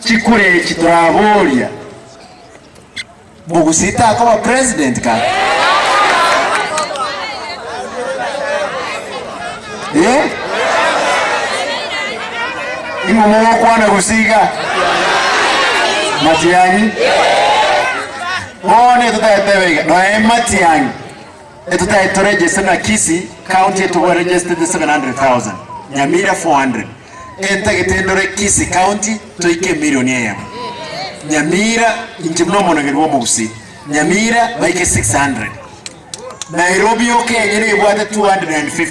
chikure chituraboria Bugusita kwa president ka Imo mwa kwana gusiga Matiangi One tutaitebega no Matiangi tutaitoregister na Kisii county to register the 700,000 Nyamira 400 entagetendore Kisii county to ike milioni ya Nyamira injimno monagirwa mugusi Nyamira baike 600 Nairobi Kenya ni bwate 250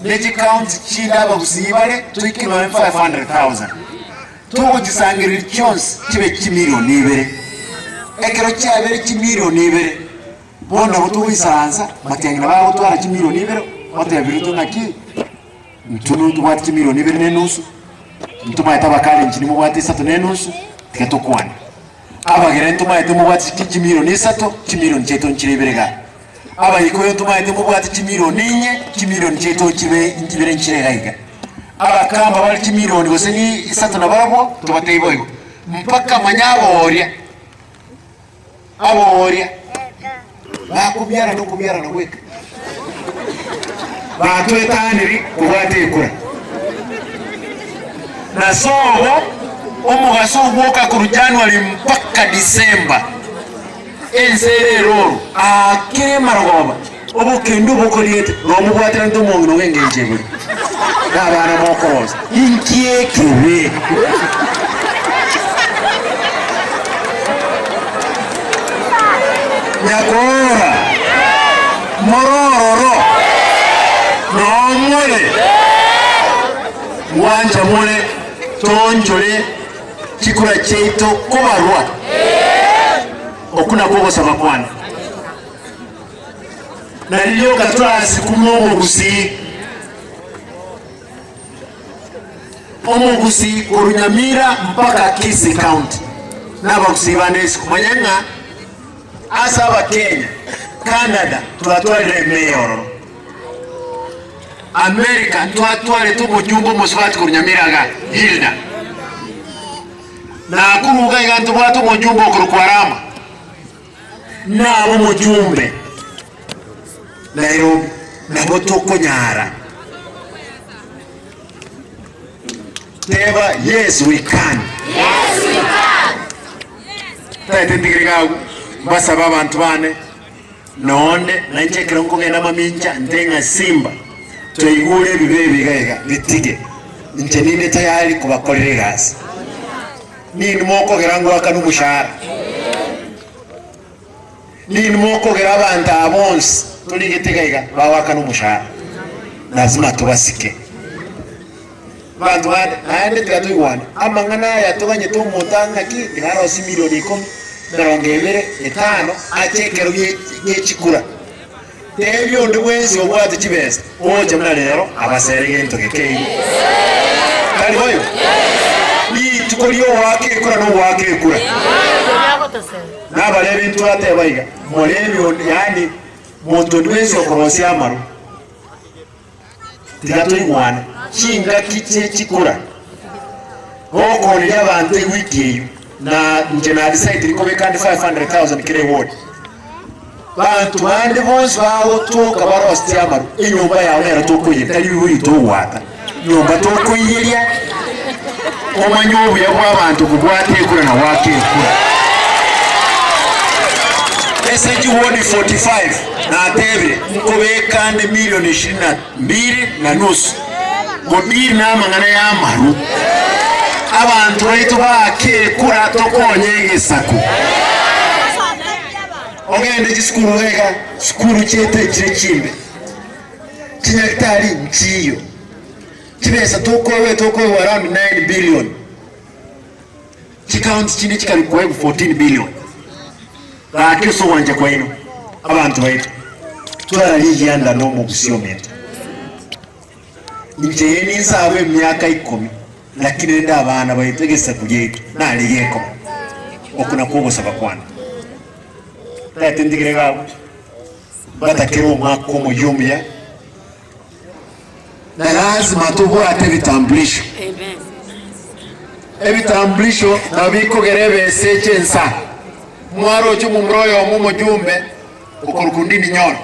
Neji county chinda bagusibare to ike 500,000 Tugo gisangirira cyonse kibe kimilioni ibere ekero cyabere kimilioni ibere Bona butuwisanza Matiangi baho twara kimilioni ibere watebirito naki mtunu twara kimilioni ibere nenusu mtuma itabakale nchini mu bwate 3 nenusu tikatokwana abagere ntuma ite mu bwate kimilioni 3 kimilioni cheto nchireberega abayikoyo ntuma ite mu bwate kimilioni 4 kimilioni cheto kibe nkibere nchirega abakamba bali kimilioni gose ni 3 na babo tubateiboyo mpaka manyaboria aboria bakubyara no kubyara no weka batwetaniri kubate ikura na soho omugaso gwoka ku January mpaka December enserero akire marogoba obukendo bukoliete romubwatira ndomongo no wengeje buri abana mokoroza inkiekebe Nyakora mororo no mole wanja mole tonjole chikura cheito kubarwa okuna kogo sabakwana na liliyo katwasi kumomo gusi omugusi Nyamira mpaka Kisii county naba kusibane sikumanyanga asaba Kenya Canada twatwalire mayor America twatwale tubo jumbo muswati ku Nyamira ga Hilda na kuruga igantu bwatu mu jumbo ku Rwanda nabo mujumbe Nairobi nabo tokonyara Teba yes we can taitendigiriga basaba abantu bane nonde nanchekera ngongena mamincha ntenga Simba tuyigule bibebiga bitige ntenine tayari kubakorera gasi nini moko gerango akanu mushara nini moko gerabanta abons tuligetegaiga bawaka n'umushara lazima tubasike bantu bane aende tuyatuywana amangana yatoganye to mutanga ki haro si milioni 10 narongebere 5 achekero yechikura tebyo ndwenzi obwate kibesa oje mna lero abaserege ntokekei kali boyo ni tukoliyo wake kura no wake kura naba lebe bintu atebaiga molebyo yani muntu ndwenzi okorosi amaro tigatuywana chinga kiche chikura hoko ni abantu wiki na nje na decide liko bekandi 500,000 kile ward bantu bande bonse bawo toka barosti amaru inyumba yawe era tokoye tali wuri to wata nyumba tokoyeria omanyobu y'abantu kubwate kura na wake kura SG ward 45 na tebe mukobekande milioni 22 na nusu godiri na mangana ya maru abantu baitu bake kura tokonyege saku ogende giskuru wega skuru chete chimbe kinyaktari nchiyo kibesa tokowe around 9 billion kikaunti chini kikali kwa 14 billion akiso wanje kwa ino abantu baitu twara yiyanda no mu busiometa njeni nsawe myaka 10 lakini nda abana bayitegesa kujetu naligeko okuna kubusa bakwana tatendigire gabo batakiro mwako muyumya na lazima tubwate vitambulisho ebitambulisho nabiko gerebe sechensa mwaro chumu mroyo mumo jumbe ukurukundini nyoro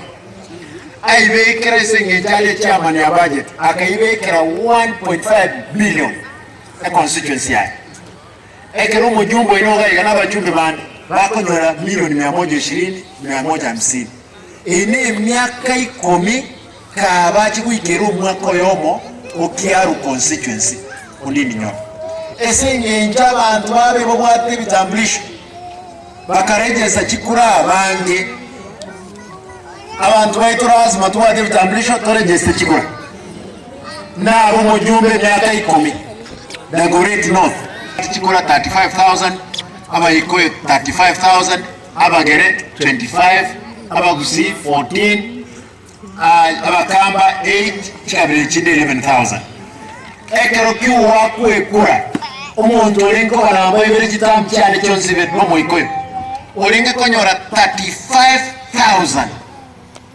aibekera sengejale chairman ya budget akaibekera 1.5 billion a constituency ya ekero mujumbo inoga igana bachumbe bande bakonyora milioni 120 150 ine miaka 10 kabachi kuikeru mwako yomo okiaru constituency undini nyoro esengenja abantu babe bobwate bitambulisho bakarejesa chikura bange abantu baitura azima tubwate bitambulisho torejesa chikura nabo mujumbe miaka 10 Dagoretti North chikura 35,000 abaikoyo 35,000 abagere 25 abagusi 14 abakamba 8 chikabire chinde 11,000 ekero kiwa kwekura umuntu orengo baramba ibere kitambu cyane cyonse be no moikoyo orenge konyora 35